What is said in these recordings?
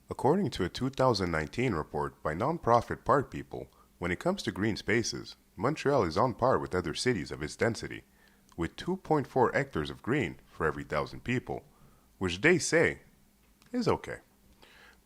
According to a 2019 report by nonprofit Park People, when it comes to green spaces, Montreal is on par with other cities of its density, with 2.4 hectares of green for every 1,000 people, which they say is okay.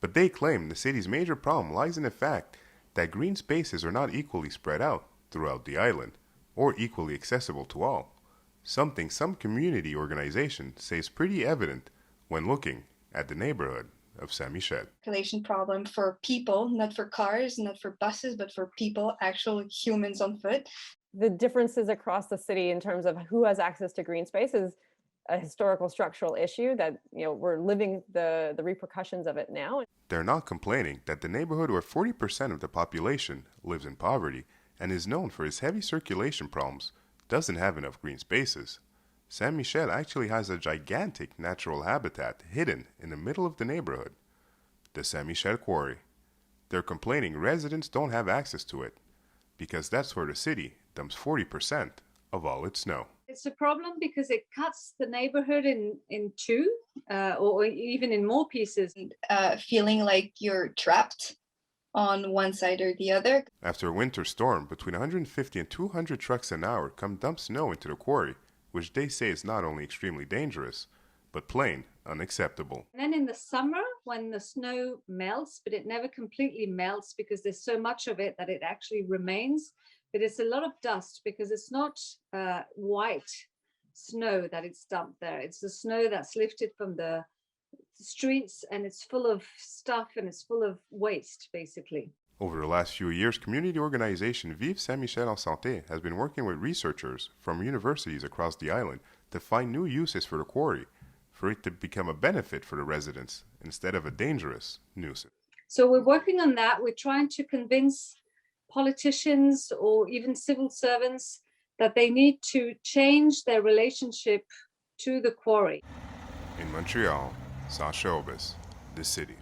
But they claim the city's major problem lies in the fact that green spaces are not equally spread out throughout the island, or equally accessible to all, something some community organizations say is pretty evident when looking at the neighborhood of Saint Michel. Population problem for people, not for cars, not for buses, but for people, actual humans on foot. The differences across the city in terms of who has access to green space is a historical structural issue that we're living the repercussions of it now. They're not complaining that the neighborhood where 40% of the population lives in poverty and is known for its heavy circulation problems doesn't have enough green spaces. Saint Michel actually has a gigantic natural habitat hidden in the middle of the neighborhood, the Saint Michel Quarry. They're complaining residents don't have access to it because that's where the city dumps 40% of all its snow. It's a problem because it cuts the neighborhood in two, or even in more pieces. Feeling like you're trapped on one side or the other. After a winter storm, between 150 and 200 trucks an hour come dump snow into the quarry, which they say is not only extremely dangerous, but plain unacceptable. And then in the summer, when the snow melts, but it never completely melts because there's so much of it that it actually remains, but it's a lot of dust because it's not white snow that it's dumped there. It's the snow that's lifted from the streets, and it's full of stuff and it's full of waste, basically. Over the last few years, community organization Vive Saint-Michel en Santé has been working with researchers from universities across the island to find new uses for the quarry, for it to become a benefit for the residents instead of a dangerous nuisance. So we're working on that. We're trying to convince politicians or even civil servants that they need to change their relationship to the quarry. In Montreal, Sacha Obas, the city.